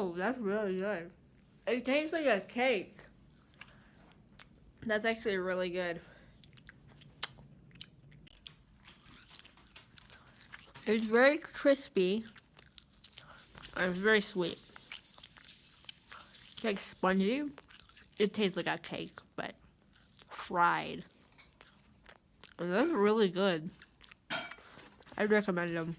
Oh, that's really good. It tastes like a cake. That's actually really good. It's very crispy. And it's very sweet. It's like spongy. It tastes like a cake, but fried. And that's really good. I'd recommend them.